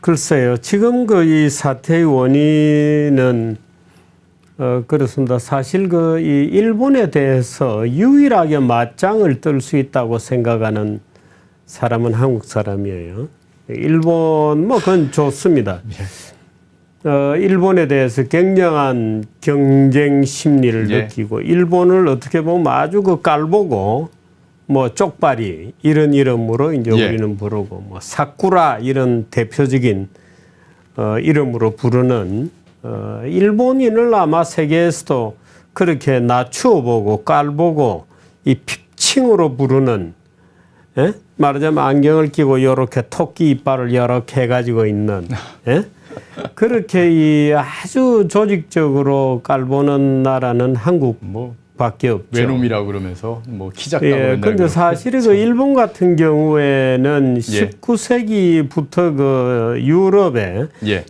글쎄요. 지금 그 이 사태의 원인은 그렇습니다. 사실 이 일본에 대해서 유일하게 맞짱을 뜰 수 있다고 생각하는 사람은 한국 사람이에요. 일본 그건 좋습니다. 일본에 대해서 굉장한 경쟁 심리를 느끼고 일본을 어떻게 보면 아주 깔보고 쪽발이 이런 이름으로 이제 우리는 부르고 사쿠라 이런 대표적인 이름으로 부르는 일본인을 아마 세계에서도 그렇게 낮추어 보고 깔보고 이 피칭으로 부르는 말하자면 안경을 끼고 이렇게 토끼 이빨을 이렇게 해가지고 있는 그렇게 이 아주 조직적으로 깔보는 나라는 한국밖에 없죠. 외놈이라고 그러면서 키 작다고 맨날. 근데 사실은 그 일본 같은 경우에는 19세기부터 그 유럽에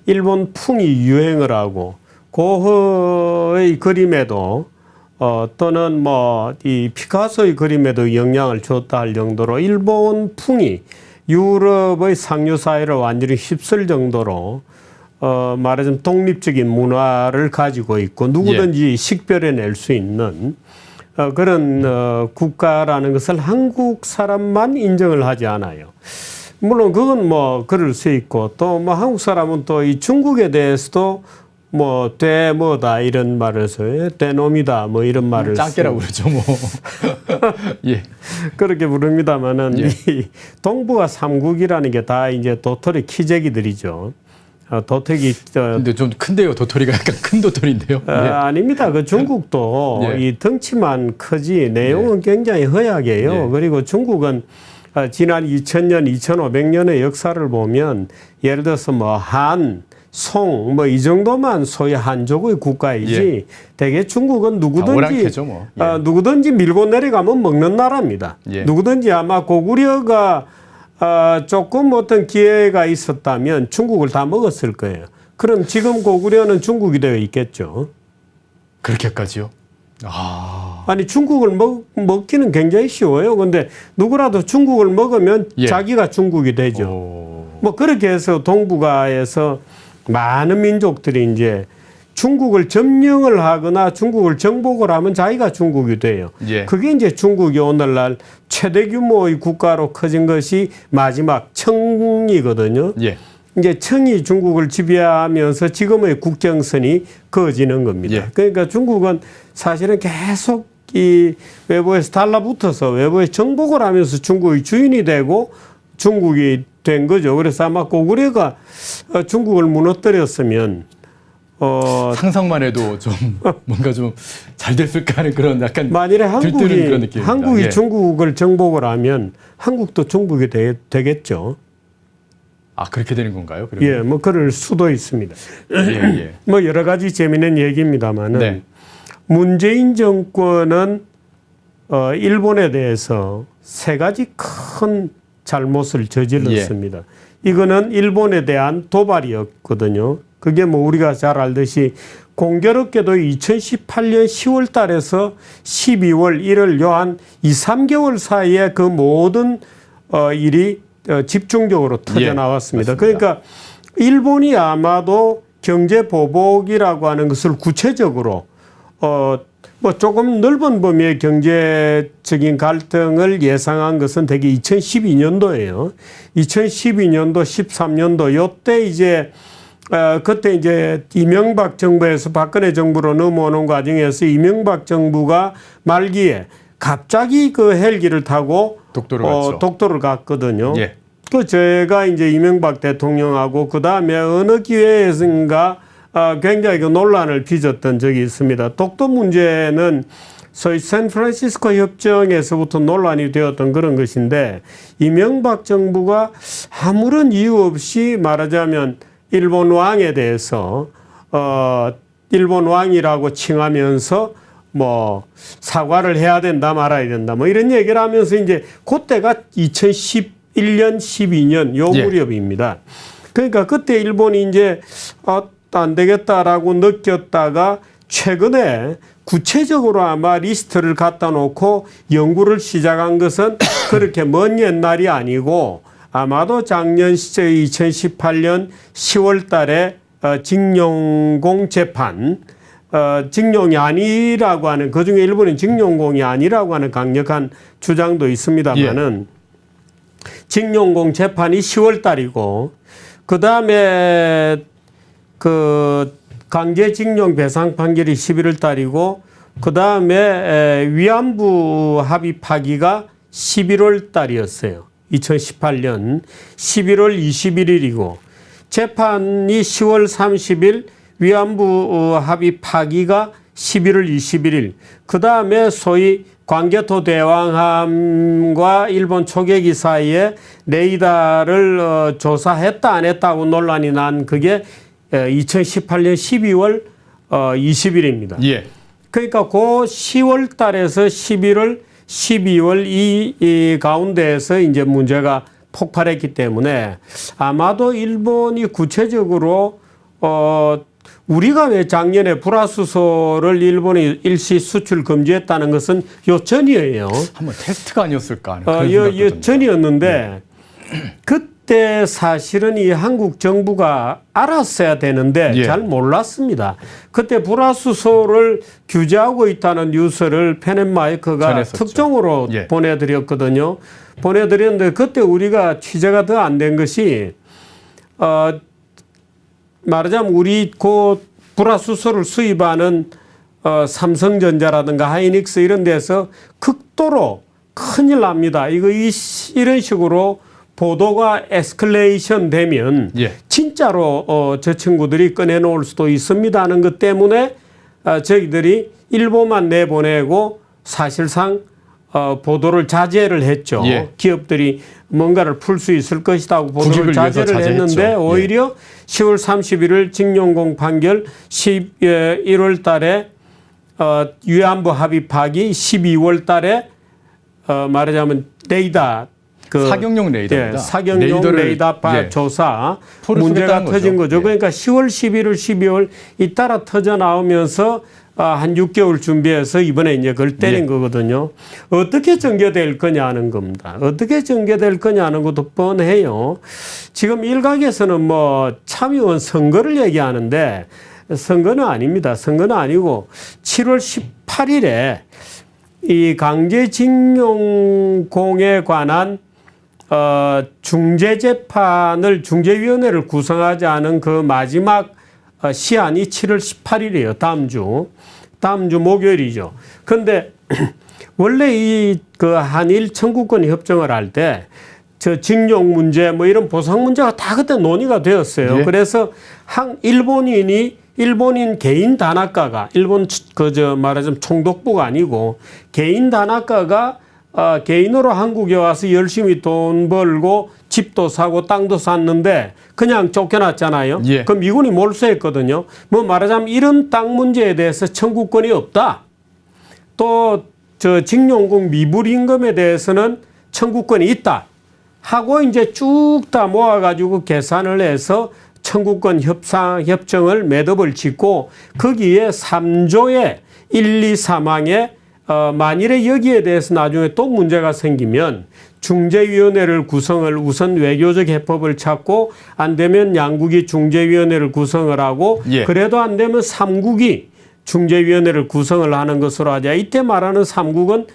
일본 풍이 유행을 하고 고흐의 그림에도 또는 이 피카소의 그림에도 영향을 줬다 할 정도로 일본 풍이 유럽의 상류 사회를 완전히 휩쓸 정도로 말하자면 독립적인 문화를 가지고 있고 누구든지 식별해낼 수 있는 그런 국가라는 것을 한국 사람만 인정을 하지 않아요. 물론 그건 그럴 수 있고 또 한국 사람은 또 이 중국에 대해서도 되뭐다 이런 말을 해서 되놈이다 이런 말을 짱깨라고 그러죠 그렇게 부릅니다만은 이 동북아 삼국이라는 게 다 이제 도토리 키재기들이죠. 도토리. 근데 좀 큰데요. 도토리가 약간 큰 도토리인데요. 아닙니다. 그 중국도 이 덩치만 크지 내용은 굉장히 허약해요. 그리고 중국은 지난 2000년, 2500년의 역사를 보면 예를 들어서 한, 송, 이 정도만 소위 한족의 국가이지 대개 중국은 누구든지 누구든지 밀고 내려가면 먹는 나라입니다. 누구든지 아마 고구려가 조금 어떤 기회가 있었다면 중국을 다 먹었을 거예요. 그럼 지금 고구려는 중국이 되어 있겠죠. 그렇게까지요? 아니 중국을 먹기는 굉장히 쉬워요. 그런데 누구라도 중국을 먹으면 자기가 중국이 되죠. 그렇게 해서 동북아에서 많은 민족들이 이제 중국을 점령을 하거나 중국을 정복을 하면 자기가 중국이 돼요. 그게 이제 중국이 오늘날 최대 규모의 국가로 커진 것이 마지막 청이거든요. 이제 청이 중국을 지배하면서 지금의 국경선이 그어지는 겁니다. 그러니까 중국은 사실은 계속 이 외부에서 달라붙어서 외부에 정복을 하면서 중국의 주인이 되고 중국이 된 거죠. 그래서 아마 고구려가 중국을 무너뜨렸으면 상상만 해도 좀 뭔가 좀 잘 됐을까 하는 그런 약간 만일에 그런 느낌입니다. 한국이 중국을 정복을 하면 한국도 중국이 되겠죠. 그렇게 되는 건가요? 그러면? 그럴 수도 있습니다. 여러 가지 재미있는 얘기입니다만은 문재인 정권은 일본에 대해서 세 가지 큰 잘못을 저질렀습니다. 이거는 일본에 대한 도발이었거든요. 그게 우리가 잘 알듯이 공교롭게도 2018년 10월 달에서 12월 1월 요 한 2, 3개월 사이에 그 모든 일이 집중적으로 터져 나왔습니다. 그러니까 일본이 아마도 경제 보복이라고 하는 것을 구체적으로 조금 넓은 범위의 경제적인 갈등을 예상한 것은 대개 2012년도예요. 2012년도, 13년도 요때 이제 그때 이제 이명박 정부에서 박근혜 정부로 넘어오는 과정에서 이명박 정부가 말기에 갑자기 그 헬기를 타고 독도를 갔거든요. 제가 이제 이명박 대통령하고 그 다음에 어느 기회에선가 굉장히 논란을 빚었던 적이 있습니다. 독도 문제는 소위 샌프란시스코 협정에서부터 논란이 되었던 그런 것인데 이명박 정부가 아무런 이유 없이 말하자면 일본 왕에 대해서 일본 왕이라고 칭하면서 사과를 해야 된다 말아야 된다 이런 얘기를 하면서 이제 그때가 2011년 12년 요 무렵입니다. 그러니까 그때 일본이 이제 안 되겠다라고 느꼈다가 최근에 구체적으로 아마 리스트를 갖다 놓고 연구를 시작한 것은 그렇게 먼 옛날이 아니고 아마도 작년 2018년 10월 달에 징용공 재판, 징용이 아니라고 하는, 그중에 일부는 징용공이 아니라고 하는 강력한 주장도 있습니다만은 징용공 재판이 10월 달이고 그다음에 그 강제징용 배상 판결이 11월 달이고 그다음에 위안부 합의 파기가 11월 달이었어요. 2018년 11월 21일이고 재판이 10월 30일, 위안부 합의 파기가 11월 21일. 그다음에 소위 광개토 대왕함과 일본 초계기 사이에 레이더를 조사했다 안 했다고 논란이 난 그게 2018년 12월 20일입니다. 예. 그러니까 그 10월 달에서 11월, 12월 이 가운데에서 이제 문제가 폭발했기 때문에 아마도 일본이 구체적으로 우리가 왜 작년에 불화수소를 일본이 일시 수출 금지했다는 것은 요 전이에요. 한번 테스트가 아니었을까 하는 그런 생각도 요 듭니다. 전이었는데 그때 사실은 이 한국 정부가 알았어야 되는데 예. 잘 몰랐습니다. 그때 불화수소를 규제하고 있다는 뉴스를 펜앤마이크가 전했었죠. 특종으로 예. 보내드렸거든요. 보내드렸는데 그때 우리가 취재가 더 안 된 것이 말하자면 우리 그 불화수소를 수입하는 삼성전자라든가 하이닉스 이런 데서 극도로 큰일 납니다. 이런 식으로 보도가 에스컬레이션 되면 예. 진짜로 저 친구들이 꺼내놓을 수도 있습니다 하는 것 때문에 저희들이 일보만 내보내고 사실상 보도를 자제를 했죠. 예. 기업들이 뭔가를 풀 수 있을 것이라고 보도를 국익을 위해서 자제를 했는데 자제했죠. 오히려 10월 31일 징용공 판결 11월 달에 위안부 합의 파기 12월 달에 말하자면 레이더 사격용 레이더입니다. 예, 사격용 레이더 예. 조사 포를 문제가 쏘겠다는 터진 거죠. 거죠. 그러니까 10월, 11월, 12월 잇따라 터져 나오면서 한 6개월 준비해서 이번에 이제 그걸 때린 거거든요. 어떻게 전개될 거냐 하는 겁니다. 어떻게 전개될 거냐 하는 것도 뻔해요. 지금 일각에서는 뭐 참의원 선거를 얘기하는데 선거는 아닙니다. 선거는 아니고 7월 18일에 이 강제징용공에 관한 중재위원회를 구성하지 않은 그 마지막 시한이 7월 18일이에요. 다음 주 목요일이죠. 그런데 원래 이 그 한일 청구권 협정을 할 때 저 징용 문제 뭐 이런 보상 문제가 다 그때 논의가 되었어요. 예. 그래서 일본인 개인 단학가가 일본 말하자면 총독부가 아니고 개인 단학가가 개인으로 한국에 와서 열심히 돈 벌고 집도 사고 땅도 샀는데 그냥 쫓겨났잖아요. 예. 그럼 미군이 몰수했거든요. 뭐 말하자면 이런 땅 문제에 대해서 청구권이 없다. 또 저 징용공 미불 임금에 대해서는 청구권이 있다. 하고 이제 쭉 다 모아가지고 계산을 해서 청구권 협정을 매듭을 짓고 거기에 3조의 1, 2, 3항에 만일에 여기에 대해서 나중에 또 문제가 생기면 중재위원회를 구성을 우선 외교적 해법을 찾고 안 되면 양국이 중재위원회를 구성을 하고 예. 그래도 안 되면 3국이 중재위원회를 구성을 하는 것으로 하자. 이때 말하는 3국은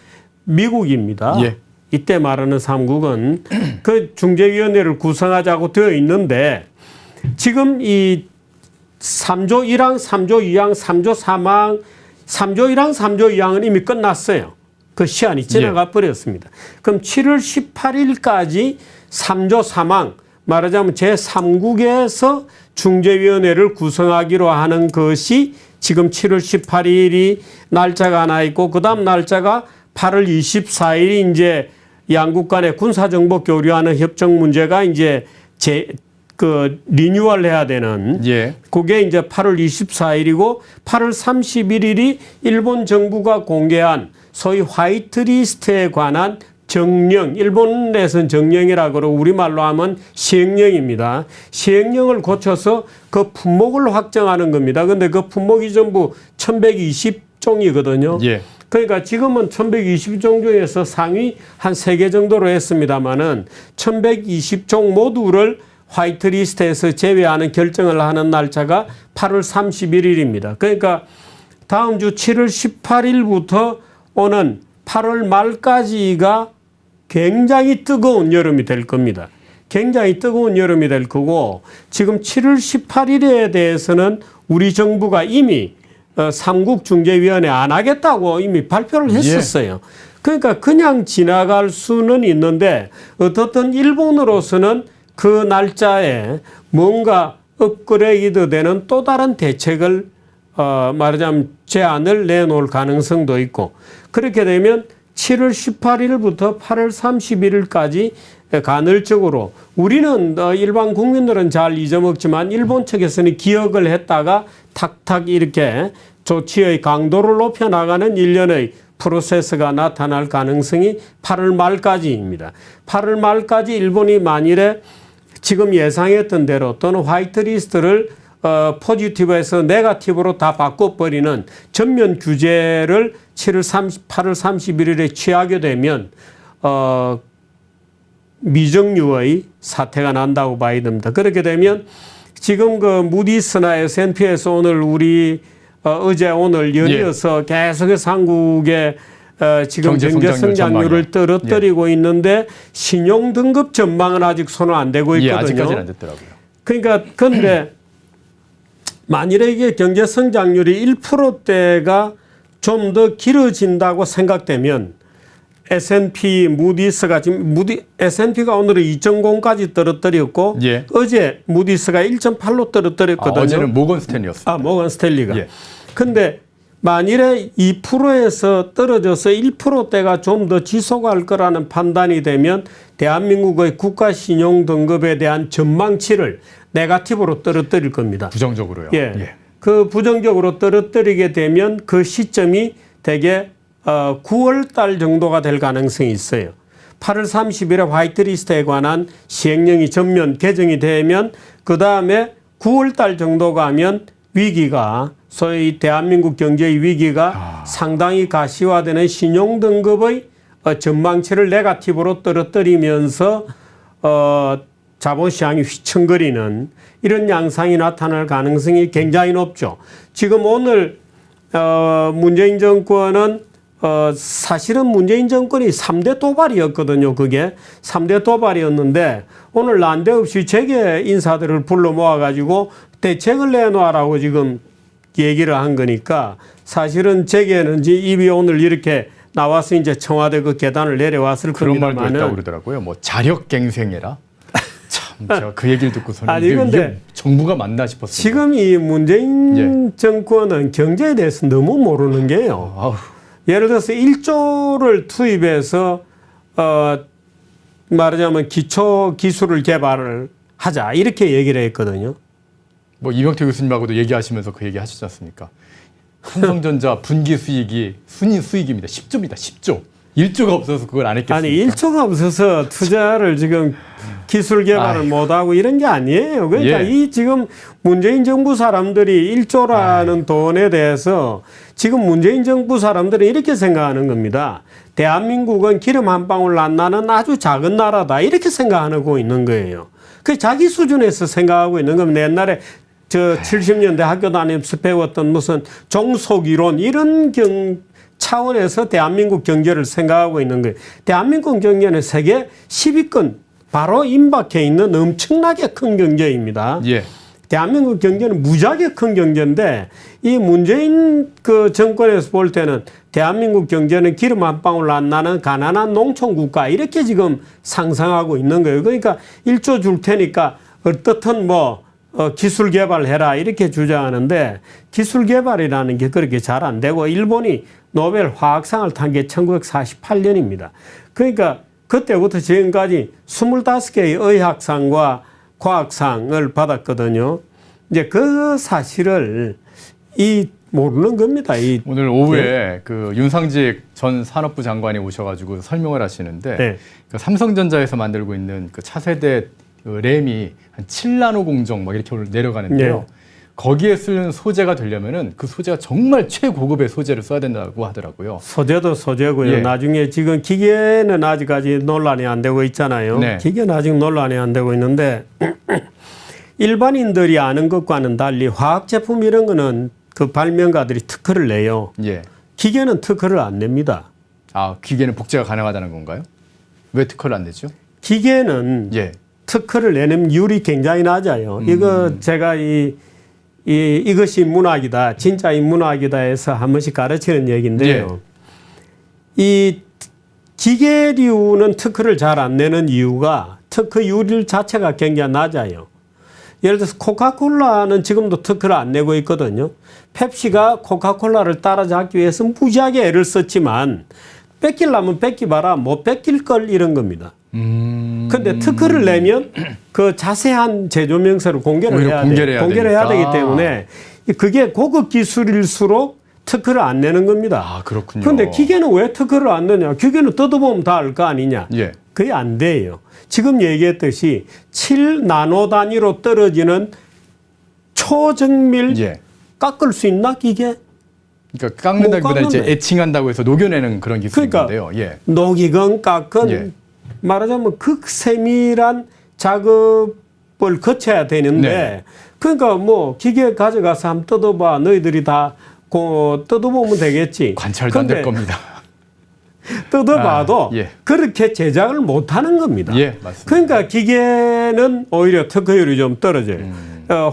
미국입니다. 예. 이때 말하는 3국은 그 중재위원회를 구성하자고 되어 있는데 지금 이 3조 1항, 3조 2항, 3조 3항, 3조 1항, 3조 2항은 이미 끝났어요. 그 시한이 지나가 버렸습니다. 그럼 7월 18일까지 3조 3항, 말하자면 제3국에서 중재위원회를 구성하기로 하는 것이 지금 7월 18일이 날짜가 하나 있고 그 다음 날짜가 8월 24일이 이제 양국 간의 군사정보 교류하는 협정 문제가 이제 리뉴얼 해야 되는 예. 그게 이제 8월 24일이고 8월 31일이 일본 정부가 공개한 소위 화이트리스트에 관한 정령, 일본에서는 정령이라고 그러고 우리말로 하면 시행령입니다. 시행령을 고쳐서 그 품목을 확정하는 겁니다. 그런데 그 품목이 전부 1120종이거든요. 예. 그러니까 지금은 1120종 중에서 상위 한 3개 정도로 했습니다마는 1120종 모두를 화이트리스트에서 제외하는 결정을 하는 날짜가 8월 31일입니다. 그러니까 다음 주 7월 18일부터 오는 8월 말까지가 굉장히 뜨거운 여름이 될 겁니다. 굉장히 뜨거운 여름이 될 거고 지금 7월 18일에 대해서는 우리 정부가 이미 삼국중재위원회 안 하겠다고 이미 발표를 했었어요. 그러니까 그냥 지나갈 수는 있는데 어떻든 일본으로서는 그 날짜에 뭔가 업그레이드 되는 또 다른 대책을 말하자면 제안을 내놓을 가능성도 있고 그렇게 되면 7월 18일부터 8월 31일까지 간헐적으로 우리는 일반 국민들은 잘 잊어먹지만 일본 측에서는 기억을 했다가 탁탁 이렇게 조치의 강도를 높여나가는 일련의 프로세스가 나타날 가능성이 8월 말까지입니다. 8월 말까지 일본이 만일에 지금 예상했던 대로 또는 화이트리스트를 포지티브에서 네거티브로 다 바꿔버리는 전면 규제를 8월 31일에 취하게 되면 미정유의 사태가 난다고 봐야 됩니다. 그렇게 되면 지금 그 무디스나 S&P에서 오늘 우리 어제 오늘 연이어서 계속해서 한국의 지금 경제 성장률을 떨어뜨리고 있는데 신용 등급 전망은 아직 손을 안 대고 있거든요. 아직까지는 안 됐더라고요. 그러니까 근데 만일에 이게 경제 성장률이 1%대가 좀 더 길어진다고 생각되면 S&P 무디스가 지금 S&P가 오늘은 2.0까지 떨어뜨렸고 어제 무디스가 1.8로 떨어뜨렸거든요. 어제는 모건 스탠리였습니다. 모건 스탠리가. 근데 만일에 2%에서 떨어져서 1%대가 좀 더 지속할 거라는 판단이 되면 대한민국의 국가 신용 등급에 대한 전망치를 네거티브로 떨어뜨릴 겁니다. 부정적으로요. 그 부정적으로 떨어뜨리게 되면 그 시점이 대개 9월 달 정도가 될 가능성이 있어요. 8월 30일에 화이트리스트에 관한 시행령이 전면 개정이 되면 그 다음에 9월 달 정도가 하면 위기가 소위 대한민국 경제의 위기가 상당히 가시화되는 신용등급의 전망치를 네거티브로 떨어뜨리면서 자본시장이 휘청거리는 이런 양상이 나타날 가능성이 굉장히 높죠. 지금 오늘 문재인 정권은 사실은 문재인 정권이 3대 도발이었거든요. 그게 3대 도발이었는데 오늘 난데없이 재계 인사들을 불러 모아가지고 대책을 내놓으라고 지금 얘기를 한 거니까 사실은 재계는 입이 오늘 이렇게 나와서 이제 청와대 그 계단을 내려왔을 그런 겁니다만은 말도 했다고 그러더라고요. 뭐 자력갱생해라. 참 제가 그 얘기를 듣고서는 아니 근데 정부가 맞나 싶었어요. 지금 이 문재인 정권은 경제에 대해서 너무 모르는 게요. 예를 들어서 1조를 투입해서 말하자면 기초 기술을 개발을 하자 이렇게 얘기를 했거든요. 뭐 이명태 교수님하고도 얘기하시면서 그 얘기 하시지 않습니까? 삼성전자 분기 수익이 순위 수익입니다. 10조입니다. 10조. 1조가 없어서 그걸 안 했겠습니까? 아니 1조가 없어서 투자를 지금 기술 개발을 못하고 이런 게 아니에요. 그러니까 이 지금 문재인 정부 사람들이 1조라는 돈에 대해서 지금 문재인 정부 사람들은 이렇게 생각하는 겁니다. 대한민국은 기름 한 방울 안 나는 아주 작은 나라다 이렇게 생각하고 있는 거예요. 그 자기 수준에서 생각하고 있는 겁니다. 옛날에 저 70년대 학교 다니면서 배웠던 무슨 종속이론 이런 차원에서 대한민국 경제를 생각하고 있는 거예요. 대한민국 경제는 세계 10위권 바로 임박해 있는 엄청나게 큰 경제입니다. 대한민국 경제는 무지하게 큰 경제인데 이 문재인 그 정권에서 볼 때는 대한민국 경제는 기름 한 방울 안 나는 가난한 농촌 국가 이렇게 지금 상상하고 있는 거예요. 그러니까 1조 줄 테니까 어떻든 뭐 기술 개발해라 이렇게 주장하는데 기술 개발이라는 게 그렇게 잘 안 되고 일본이 노벨 화학상을 탄 게 1948년입니다. 그러니까 그때부터 지금까지 25개의 의학상과 과학상을 받았거든요. 이제 그 사실을 모르는 겁니다. 오늘 오후에 그 윤상직 전 산업부 장관이 오셔가지고 설명을 하시는데 그 삼성전자에서 만들고 있는 그 차세대 그 램이 한 7나노 공정 막 이렇게 내려가는데요. 거기에 쓰는 소재가 되려면은 그 소재가 정말 최고급의 소재를 써야 된다고 하더라고요. 소재도 소재고요. 예. 나중에 지금 기계는 아직까지 논란이 안 되고 있잖아요. 네. 기계는 아직 논란이 안 되고 있는데 일반인들이 아는 것과는 달리 화학 제품 이런 거는 그 발명가들이 특허를 내요. 예. 기계는 특허를 안 냅니다. 아, 기계는 복제가 가능하다는 건가요? 왜 특허를 안 내죠? 기계는 예. 특허를 내는 이율이 굉장히 낮아요. 이거 제가 이것이 문학이다, 진짜이 문학이다 해서 한 번씩 가르치는 얘기인데요. 이 기계류는 특허를 잘 안 내는 이유가 특허율 자체가 굉장히 낮아요. 예를 들어서 코카콜라는 지금도 특허를 안 내고 있거든요. 펩시가 코카콜라를 따라잡기 위해서 무지하게 애를 썼지만 뺏기려면 뺏기봐라, 못 뺏길 걸 이런 겁니다. 근데 특허를 내면 그 자세한 제조 명세를 공개를 해야 돼요. 공개를 해야 되기 때문에 그게 고급 기술일수록 특허를 안 내는 겁니다. 아, 그렇군요. 그런데 기계는 왜 특허를 안 내냐? 기계는 뜯어보면 다 알 거 아니냐? 예. 그게 안 돼요. 지금 얘기했듯이 7나노 단위로 떨어지는 초정밀 예. 깎을 수 있나 기계? 그러니까 깎는다기보다 못 이제 깎는데. 에칭한다고 해서 녹여내는 그런 기술인데요. 예. 녹이건 깎건 예. 말하자면 극세밀한 작업을 거쳐야 되는데 네. 그러니까 뭐 기계 가져가서 한번 뜯어봐. 너희들이 다 뜯어보면 되겠지. 관찰도 안 될 겁니다. 뜯어봐도 예. 그렇게 제작을 못하는 겁니다. 예, 맞습니다. 그러니까 기계는 오히려 특허율이 좀 떨어져요.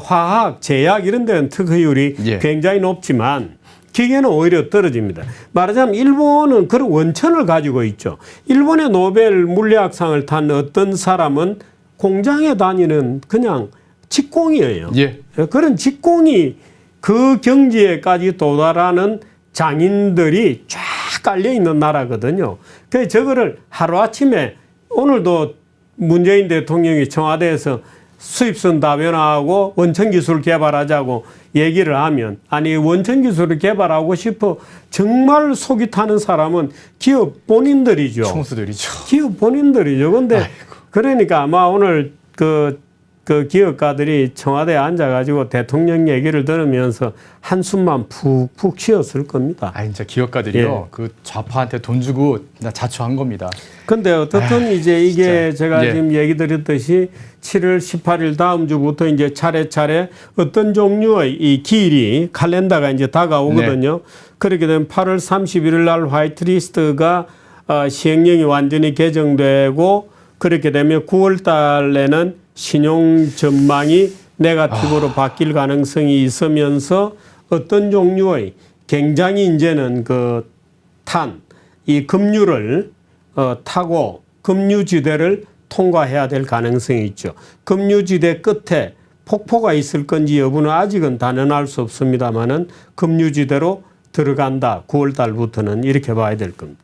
화학, 제약 이런 데는 특허율이 예. 굉장히 높지만 기계는 오히려 떨어집니다. 말하자면 일본은 그런 원천을 가지고 있죠. 일본의 노벨 물리학상을 탄 어떤 사람은 공장에 다니는 그냥 직공이에요. 예. 그런 직공이 그 경지에까지 도달하는 장인들이 쫙 깔려 있는 나라거든요. 그래서 저거를 하루아침에 오늘도 문재인 대통령이 청와대에서 수입선 다변화하고 원천 기술 개발하자고 얘기를 하면 아니 원천 기술을 개발하고 싶어 정말 속이 타는 사람은 기업 본인들이죠. 총수들이죠. 기업 본인들이죠. 근데 그러니까 아마 오늘 그 기업가들이 청와대에 앉아가지고 대통령 얘기를 들으면서 한숨만 푹푹 쉬었을 겁니다. 아, 진짜 기업가들이요. 예. 그 좌파한테 돈 주고 그냥 자초한 겁니다. 근데 어떻든 이제 이게 진짜. 제가 예. 지금 얘기 드렸듯이 7월 18일 다음 주부터 이제 차례차례 어떤 종류의 이 기일이 칼렌더가 이제 다가오거든요. 그렇게 되면 8월 31일 날 화이트리스트가 시행령이 완전히 개정되고 그렇게 되면 9월 달에는 신용 전망이 네거티브로 바뀔 가능성이 있으면서 어떤 종류의 굉장히 이제는 그 이 급류를 타고 급류지대를 통과해야 될 가능성이 있죠. 급류지대 끝에 폭포가 있을 건지 여부는 아직은 단언할 수 없습니다만은 급류지대로 들어간다. 9월 달부터는 이렇게 봐야 될 겁니다.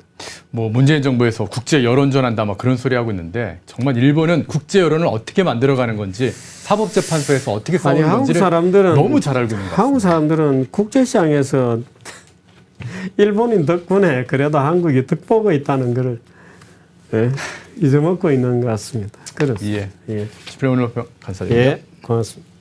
뭐 문재인 정부에서 국제 여론전한다 막 그런 소리 하고 있는데 정말 일본은 국제 여론을 어떻게 만들어가는 건지 사법재판소에서 어떻게 싸우는 아니, 한국 건지를 사람들은 너무 잘 알고 있는 것 같습니다. 한국 사람들은 국제시장에서 일본인 덕분에 그래도 한국이 득보고 있다는 것을 잊어먹고 있는 것 같습니다. 그렇습니다. 예. 18일 오늘 간사드립니다. 예, 고맙습니다.